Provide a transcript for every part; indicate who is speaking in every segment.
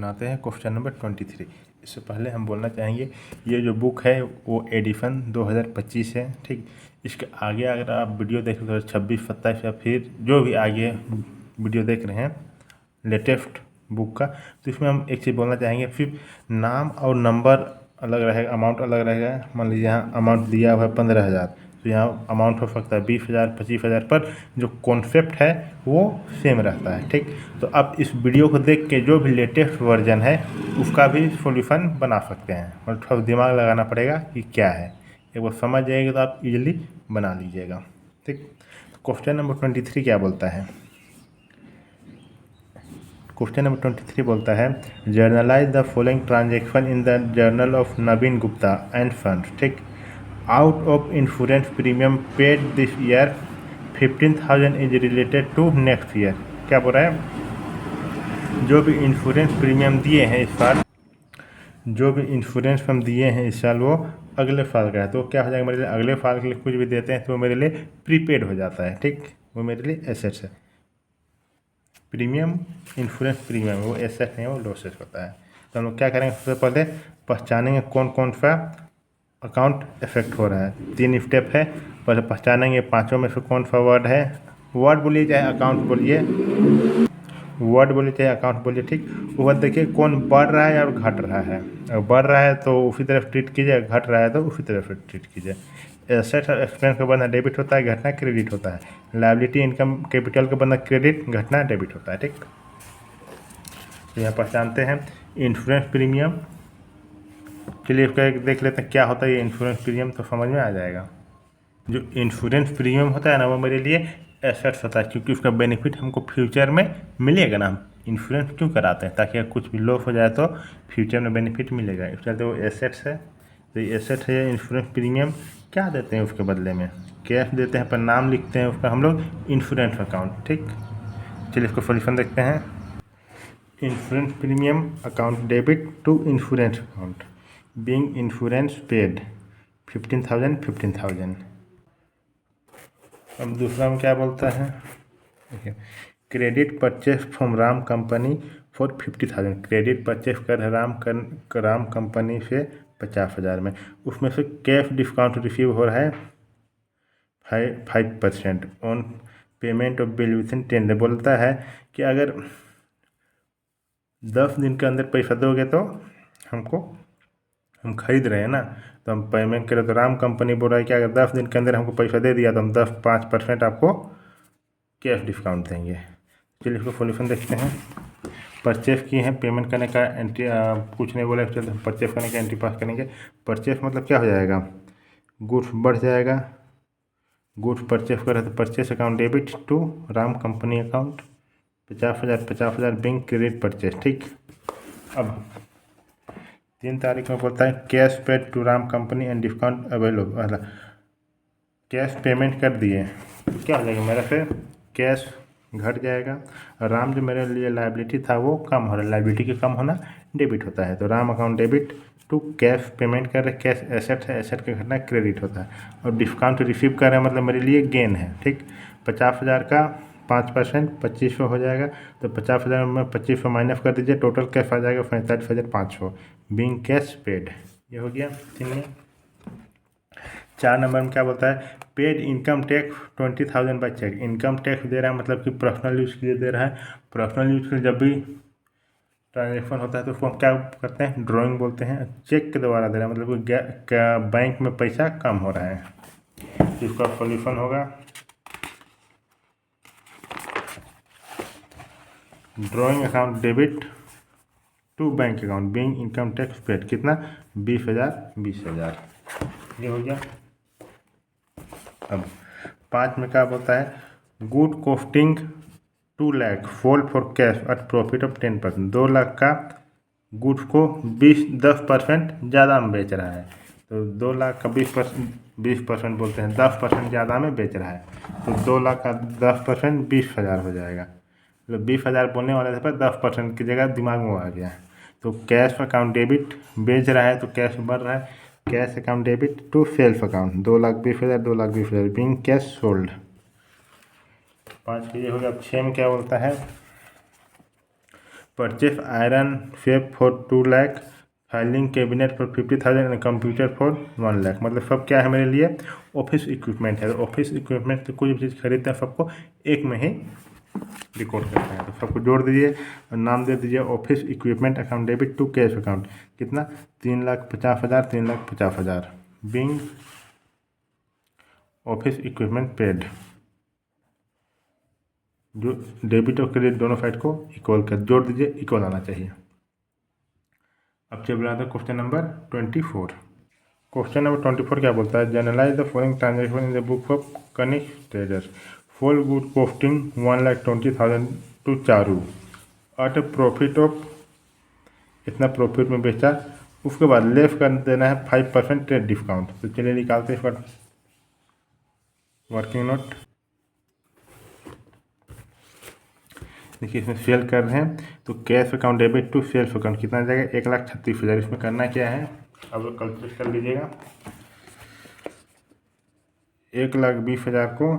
Speaker 1: बनाते हैं question number 23। इससे पहले हम बोलना चाहेंगे ये जो बुक है वो एडिशन 2025 है, ठीक। इसके आगे अगर आप वीडियो देख रहे हो 26, 27 या फिर जो भी आगे वीडियो देख रहे हैं लेटेस्ट बुक का, तो इसमें हम एक चीज़ बोलना चाहेंगे, फिर नाम और नंबर अलग रहेगा, अमाउंट अलग रहेगा। मान लीजिए यहाँ अमाउंट दिया हुआ है 15,000, तो यहाँ अमाउंट हो सकता है 20,000, 25,000, पर जो कॉन्सेप्ट है वो सेम रहता है, ठीक। तो आप इस वीडियो को देख के जो भी लेटेस्ट वर्जन है उसका भी सॉल्यूशन बना सकते हैं, मतलब थोड़ा दिमाग लगाना पड़ेगा कि क्या है। एक बार समझ जाएंगे तो आप इजीली बना लीजिएगा, ठीक। क्वेश्चन नंबर 23 क्या बोलता है? क्वेश्चन नंबर 23 बोलता है journalise the following transaction in the journal of Naveen Gupta and fund, ठीक। Out of insurance premium paid this year 15,000 is related to next year. क्या बोल रहा है? जो भी इंश्योरेंस प्रीमियम दिए हैं इस साल, जो भी इंश्योरेंस हम दिए हैं इस साल वो अगले साल का है, तो क्या हो जाएगा मेरे लिए? अगले साल के लिए कुछ भी देते हैं तो वो मेरे लिए प्रीपेड हो जाता है, ठीक। वो मेरे लिए एसेट्स है। प्रीमियम, इंश्योरेंस प्रीमियम वो एसेट नहीं, वो लॉसेस होता है। तो हम लोग क्या करेंगे, सबसे पहले पहचानेंगे कौन कौन सा अकाउंट इफेक्ट हो रहा है। 3 स्टेप है, पहले पहचानेंगे पांचों में से कौन सा वर्ड है। वर्ड बोलिए चाहे अकाउंट बोलिए, वर्ड बोलिए चाहे अकाउंट बोलिए, ठीक। वो बाद देखिए कौन बढ़ रहा है और घट रहा है। अगर बढ़ रहा है तो उसी तरफ ट्रीट कीजिए, घट रहा है तो उसी तरफ ट्रीट कीजिए। एसेट और एक्सपेंस का बनना डेबिट होता है, घटना क्रेडिट होता है। लायबिलिटी, इनकम, कैपिटल का बनना क्रेडिट, घटना डेबिट होता है, ठीक। तो यहाँ पहचानते हैं इंश्योरेंस प्रीमियम। चलिए इसका एक देख लेते हैं क्या होता है ये इंश्योरेंस प्रीमियम, तो समझ में आ जाएगा। जो इंश्योरेंस प्रीमियम होता है ना वो मेरे लिए एसेट्स होता है, क्योंकि उसका बेनिफिट हमको फ्यूचर में मिलेगा ना। हम इंश्योरेंस क्यों कराते हैं? ताकि अगर कुछ भी लॉस हो जाए तो फ्यूचर में बेनिफिट मिलेगा, इस चलते वो एसेट्स है। तो ये एसेट है इंश्योरेंस प्रीमियम। क्या देते हैं उसके बदले में? कैश देते हैं, पर नाम लिखते हैं उसका हम लोग इंश्योरेंस अकाउंट, ठीक। चलिए इसको सोल्यूशन देखते हैं। Insurance premium account debit to insurance account being insurance paid 15,000। अब दूसरा में क्या बोलता है, देखिए credit purchase from Ram company for 50,000। Credit purchase कर राम कंपनी से 50,000 में, उसमें से कैश डिस्काउंट रिसीव हो रहा है 5% on payment of bill with in 10 day. बोलता है कि अगर 10 दिन के अंदर पैसा दोगे तो हम खरीद रहे हैं ना, तो हम पेमेंट करें। तो राम कंपनी बोल रहा है कि अगर 10 दिन के अंदर हमको पैसा दे दिया तो हम 5% आपको कैश डिस्काउंट देंगे। चलिए इसको सोल्यूशन देखते हैं। परचेस किए हैं, पेमेंट करने का एंट्री कुछ नहीं बोला, चलते हम परचेस करने का एंट्री पास करेंगे। परचेस मतलब क्या हो जाएगा? गुड्स बढ़ जाएगा, गुड्स परचेस कर रहे तो purchase account debit to Ram company account 50,000 bank credit purchase, ठीक। अब 3 तारीख में बोलता है cash paid to Ram company and discount available. Cash payment कर दिए तो क्या हो जाएगा मेरा? फिर कैश घट जाएगा। राम जो मेरे लिए लायबिलिटी था वो कम हो रहा है, लायबिलिटी के कम होना डेबिट होता है। तो Ram account debit to cash payment कर रहे, कैश एसेट है, एसेट का घटना क्रेडिट होता है। और डिस्काउंट रिसीव कर रहे हैं मतलब मेरे लिए गेन है, ठीक। 50,000 का 5% 2500 हो जाएगा, तो 50,000 में 2500 माइनस कर दीजिए, टोटल कैश आ जाएगा 45,500 बीइंग कैश पेड। ये हो गया 3 में। 4 नंबर में क्या बोलता है? Paid income tax 20,000 by cheque. Income tax दे रहा है मतलब कि पर्सनल यूज के लिए दे रहा है। पर्सनल यूज के लिए जब भी ट्रांजेक्शन होता है तो उसको हम क्या करते हैं? ड्राइंग बोलते हैं। चेक के द्वारा दे रहा है मतलब कि क्या बैंक में पैसा कम हो रहा है। तो इसका सोल्यूशन होगा drawing account debit to bank account being income tax paid. कितना? 20,000। ये हो गया। अब 5 में क्या बोलता है? Good costing 2 lakh fold for cash at profit of 10%। 2 lakh का गुड्स को 10% ज़्यादा में बेच रहा है। तो 2 लाख का 20% बोलते हैं, 10% ज़्यादा में बेच रहा है। तो 2 लाख का 10% 20,000 हो जाएगा। मतलब 20,000 बोलने वाले थे पर 10% की जगह दिमाग में आ गया। तो कैश अकाउंट डेबिट, बेच रहा है तो कैश बढ़ रहा है। Cash account debit to self account 2,20,000 2,20,000 being cash sold. 5 के ये हो गया। अब 6 में क्या बोलता है? Purchase iron shape for 2 lakh, filing cabinet for 50,000 and computer for 1 lakh. मतलब सब क्या है मेरे लिए? ऑफिस इक्विपमेंट है। ऑफिस इक्विपमेंट तो कोई भी चीज़ खरीदते हैं सबको एक में ही रिकॉर्ड करते हैं। तो सबको जोड़ दीजिए और नाम दे दीजिए office equipment account debit to cash account. कितना? 3,50,000, 3,50,000। बिंग ऑफिस इक्विपमेंट पेड, जो डेबिट और क्रेडिट दोनों साइड को इक्वल कर जोड़ दीजिए, इक्वल आना चाहिए। अब चल रहा था क्वेश्चन नंबर 24। क्वेश्चन नंबर 24 क्या बोलता है? Journalise the following transaction in the book of Kanishk traders. Full good costing 1,20,000 to Charu at profit of, इतना प्रॉफिट में बेचा। उसके बाद लेस कर देना है 5% ट्रेड डिस्काउंट। तो चलिए निकालते हैं इसका वर्किंग नोट। देखिए इसमें सेल कर रहे हैं तो cash account debit to sales account कितना आ जाएगा? 1,36,000। इसमें करना क्या है? अब कैलकुलेट कर लीजिएगा। 1,20,000 को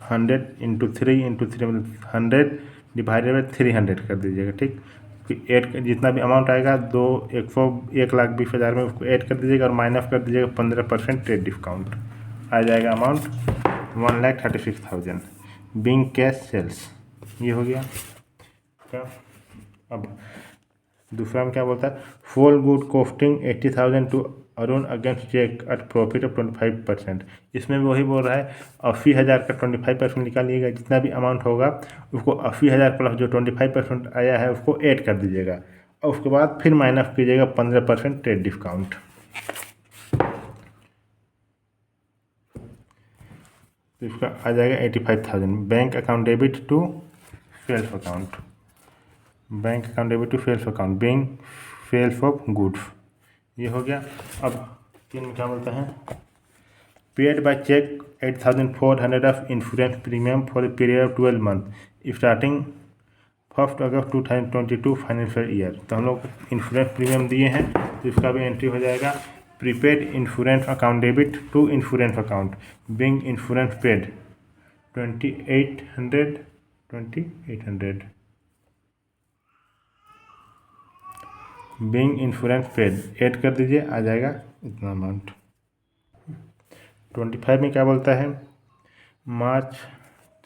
Speaker 1: 100 इंटू 3 मतलब 100 डिवाइडेड बाई 300 कर दीजिएगा। ठीक, फिर ऐड जितना भी अमाउंट आएगा 1,20,000 में उसको ऐड कर दीजिएगा और माइनस कर दीजिएगा 15% ट्रेड डिस्काउंट। आ जाएगा अमाउंट 1,36,000 बिंग कैश सेल्स। ये हो गया क्या? अब दूसरा में क्या बोलता है? Full good costing 80,000 to Arun against cheque at profit of 25%। इसमें भी वही बोल रहा है 80,000 का 25% निकालिएगा। जितना भी अमाउंट होगा उसको 80,000 प्लस जो 25% आया है उसको ऐड कर दीजिएगा और उसके बाद फिर माइनस कीजिएगा 15% ट्रेड डिस्काउंट। तो इसका आ जाएगा 85,000 bank account debit to sales account. Bank account debit to sales account being sales of goods. ये हो गया। अब तीन में क्या बोलते हैं? Paid by cheque 8,400 of insurance premium for the period of 12 month starting 1 August 2022 financial year. तो हम लोग इंश्योरेंस प्रीमियम दिए हैं तो इसका भी एंट्री हो जाएगा। Prepaid insurance account debit to insurance account being insurance paid 2,800 being insurance paid add कर दीजिए, आ जाएगा इतना अमाउंट। 25 में क्या बोलता है? मार्च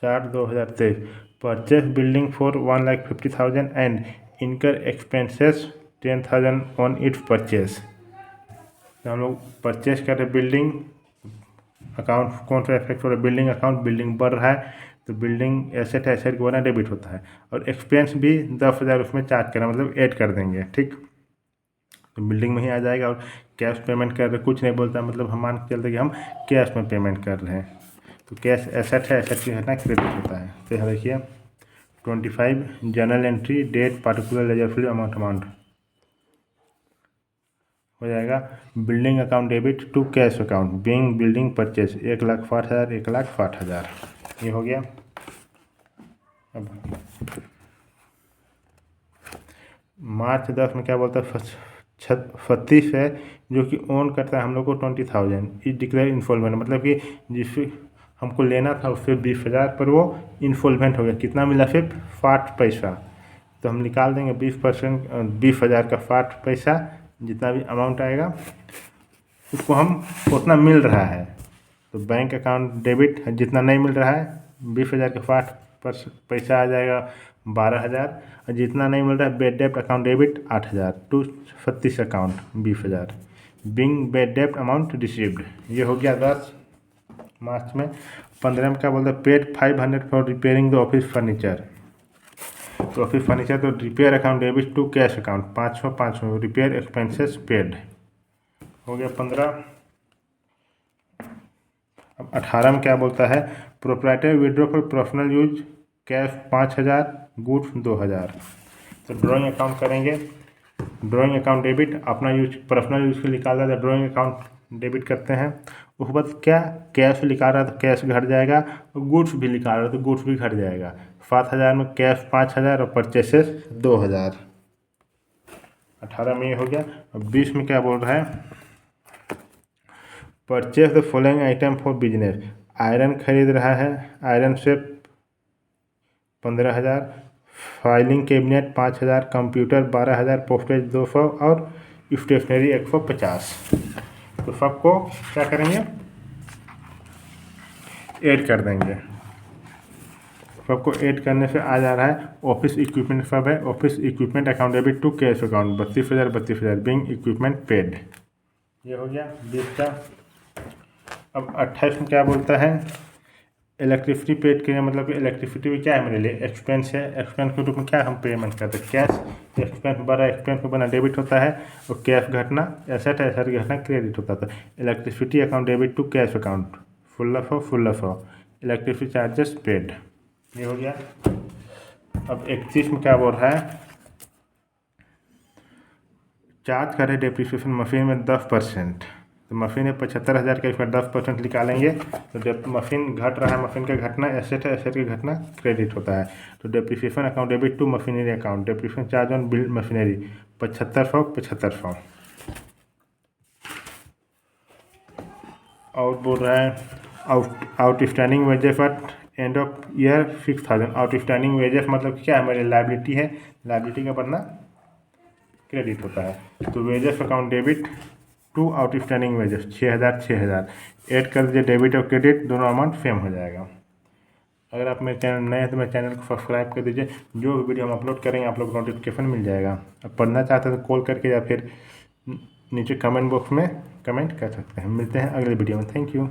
Speaker 1: 4, 2023 परचेस बिल्डिंग फॉर 1,50,000 एंड इनकर एक्सपेंसेस 10,000 ऑन इट्स परचेस। तो हम लोग परचेस कर रहे बिल्डिंग अकाउंट, कौन सा इफेक्ट हो रहा है? बिल्डिंग अकाउंट, बिल्डिंग बढ़ रहा है तो बिल्डिंग एसेट है, एसेट के बना डेबिट होता है। और एक्सपेंस भी 10,000 उसमें चार्ज करना, मतलब ऐड कर देंगे। ठीक, तो बिल्डिंग में ही आ जाएगा। और कैश पेमेंट कर रहे, कुछ नहीं बोलता, मतलब हम मान के चलते कि हम कैश में पेमेंट कर रहे हैं। तो कैश एसेट है, एसेट की घटना क्रेडिट होता है। तो यहाँ देखिए 25 journal entry date particular ledger free amount हो जाएगा। Building account debit to cash account being building purchase 1,60,000, 1,60,000। ये हो गया। अब मार्च 10 में क्या बोलता है? 36 है जो कि ओन करता है हम लोग को 20,000 इज डिक्लेयर इन्फॉल्वेंट, मतलब कि जिस हमको लेना था उससे 20,000 पर वो इन्फॉल्वेंट हो गया। कितना मिला? सिर्फ 60 पैसा। तो हम निकाल देंगे 20%, 20,000 का 60 पैसा जितना भी अमाउंट आएगा उसको हम उतना मिल रहा है। तो बैंक अकाउंट डेबिट जितना नहीं मिल रहा है 20,000 का 60 पैसा आ जाएगा 12,000। और जितना नहीं मिल रहा है बेड डेप्ट account debit 8,000 to 36 account 20,000 being bad डेप्ट अमाउंट रिसीव्ड। ये हो गया 10 मार्च में। 15 में क्या बोलते हैं? Paid 500 for repairing the office furniture. तो ऑफिस फर्नीचर तो repair account debit to cash account 500 repair expenses paid हो गया 15। अब 18 में क्या बोलता है? Proprietor withdraw for personal use cash 5,000 goods 2,000। तो ड्राइंग अकाउंट करेंगे। ड्राइंग अकाउंट डेबिट अपना यूज पर्सनल यूज के निकाल रहा था, ड्राइंग अकाउंट डेबिट करते हैं। उसके बाद क्या? कैश लिखा रहा तो कैश घट जाएगा और गुड्स भी लिखा रहा तो गुड्स भी घट जाएगा। 7,000 में कैश 5,000 और परचेसेस 2,000। 18 में ये हो गया। अब 20 में क्या बोल रहा है? Purchase the following item for business. Iron खरीद रहा है, आयरन से 15,000। फाइलिंग कैबिनेट 5,000, कंप्यूटर 12,000, पोस्टेज 200 और स्टेशनरी 150। तो सबको क्या करेंगे, ऐड कर देंगे। सबको ऐड करने से आ जा रहा है ऑफिस इक्विपमेंट सब है। Office equipment account debit to cash account 32,000 being equipment paid. ये हो गया 20 का। अब 28 में क्या बोलता है, इलेक्ट्रिसिटी पेड के लिए, मतलब कि इलेक्ट्रिसिटी भी क्या है मेरे लिए, एक्सपेंस है। एक्सपेंस के रूप में क्या हम पेमेंट करते हैं, कैश। एक्सपेंस बड़ा, एक्सपेंस को बना डेबिट होता है और कैश घटना एसेट, एसेट घटना क्रेडिट होता था। Electricity account debit to cash account full of electricity charges paid. ये हो गया। अब 31 में क्या बोल रहा है, चार्ज करे डेप्रिसिएशन मशीन में 10%। तो मशीन है 75,000 का, इसका 10% निकालेंगे तो जब मशीन घट रहा है, मशीन का घटना एसेट है, एसेट की घटना क्रेडिट होता है। तो depreciation account debit to machinery account, depreciation charge on build machinery 7500। और बोल रहा है outstanding wages at end of year 6,000। Outstanding wages मतलब क्या है, हमारी लाइबिलिटी है, लाइबिलिटी का बढ़ना क्रेडिट होता है। तो wages account debit to outstanding wages 6,000 add कर दीजिए, डेबिट और क्रेडिट दोनों अमाउंट सेम हो जाएगा। अगर आप मेरे चैनल नए हैं तो मेरे चैनल को सब्सक्राइब कर दीजिए, जो भी वीडियो हम अपलोड करेंगे आप लोग को नोटिफिकेशन मिल जाएगा। अब पढ़ना चाहते हैं तो कॉल करके या फिर नीचे कमेंट बॉक्स में कमेंट कर सकते हैं। मिलते हैं अगले वीडियो में, थैंक यू।